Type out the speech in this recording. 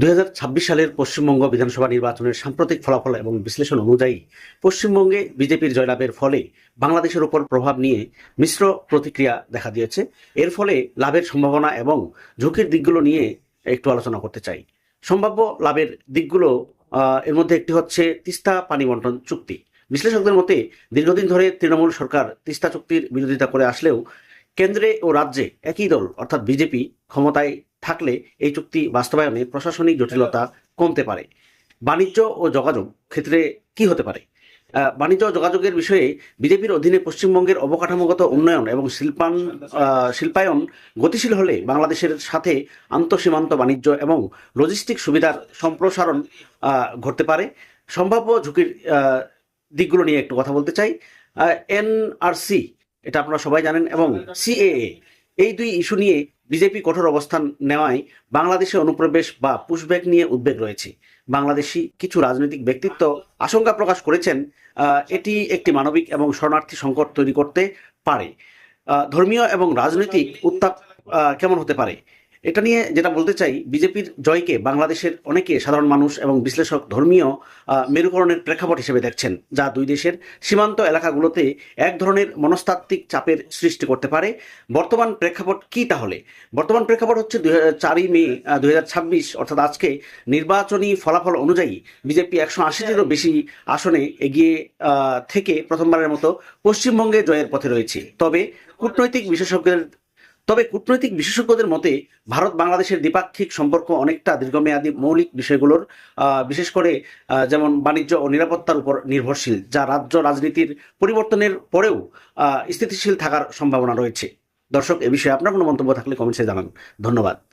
২০২৬ সালের পশ্চিমবঙ্গ বিধানসভা নির্বাচনের সাম্প্রতিক ফলাফল এবং বিশ্লেষণ অনুযায়ী পশ্চিমবঙ্গে বিজেপির জয়লাভের ফলে বাংলাদেশের উপর প্রভাব নিয়ে মিশ্র প্রতিক্রিয়া দেখা দিয়েছে। এর ফলে লাভের সম্ভাবনা এবং ঝুঁকির দিকগুলো নিয়ে একটু আলোচনা করতে চাই। সম্ভাব্য লাভের দিকগুলো এর মধ্যে একটি হচ্ছে তিস্তা পানি বন্টন চুক্তি। বিশ্লেষকদের মতে দীর্ঘদিন ধরে তৃণমূল সরকার তিস্তা চুক্তির বিরোধিতা করে আসলেও কেন্দ্রে ও রাজ্যে একই দল অর্থাৎ বিজেপি ক্ষমতায় থাকলে এই চুক্তি বাস্তবায়নে প্রশাসনিক জটিলতা কমতে পারে। বাণিজ্য ও যোগাযোগ ক্ষেত্রে কি হতে পারে? বাণিজ্য ও যোগাযোগের বিষয়ে বিজেপির অধীনে পশ্চিমবঙ্গের অবকাঠামোগত উন্নয়ন এবং শিল্পায়ন গতিশীল হলে বাংলাদেশের সাথে আন্তঃসীমান্ত বাণিজ্য এবং লজিস্টিক সুবিধার সম্প্রসারণ ঘটতে পারে। সম্ভাব্য ঝুঁকির দিকগুলো নিয়ে একটু কথা বলতে চাই। এনআরসি, এটা আপনারা সবাই জানেন, এবং সিএএ, এই দুই ইস্যু নিয়ে বিজেপি কঠোর অবস্থান নেওয়ায় বাংলাদেশে অনুপ্রবেশ বা পুশব্যাক নিয়ে উদ্বেগ রয়েছে। বাংলাদেশি কিছু রাজনৈতিক ব্যক্তিত্ব আশঙ্কা প্রকাশ করেছেন এটি একটি মানবিক এবং শরণার্থী সংকট তৈরি করতে পারে। ধর্মীয় এবং রাজনৈতিক উত্তাপ কেমন হতে পারে এটা নিয়ে যেটা বলতে চাই, বিজেপির জয়কে বাংলাদেশের অনেকে, সাধারণ মানুষ এবং বিশ্লেষক, ধর্মীয় মেরুকরণের প্রেক্ষাপট হিসেবে দেখছেন, যা দুই দেশের সীমান্ত এলাকাগুলোতে এক ধরনের মনস্তাত্ত্বিক চাপের সৃষ্টি করতে পারে। বর্তমান প্রেক্ষাপট কি তাহলে? বর্তমান প্রেক্ষাপট হচ্ছে 4ই মে 2026, অর্থাৎ আজকে নির্বাচনী ফলাফল অনুযায়ী বিজেপি 180টিরও বেশি আসনে এগিয়ে থেকে প্রথমবারের মতো পশ্চিমবঙ্গে জয়ের পথে রয়েছে। কূটনৈতিক বিশেষজ্ঞদের মতে ভারত বাংলাদেশের দ্বিপাক্ষিক সম্পর্ক অনেকটা দীর্ঘমেয়াদী মৌলিক বিষয়গুলোর, বিশেষ করে যেমন বাণিজ্য ও নিরাপত্তার উপর নির্ভরশীল, যা রাজ্য রাজনীতির পরিবর্তনের পরেও স্থিতিশীল থাকার সম্ভাবনা রয়েছে। দর্শক, এ বিষয়ে আপনার কোনো মন্তব্য থাকলে কমেন্টসে জানান। ধন্যবাদ।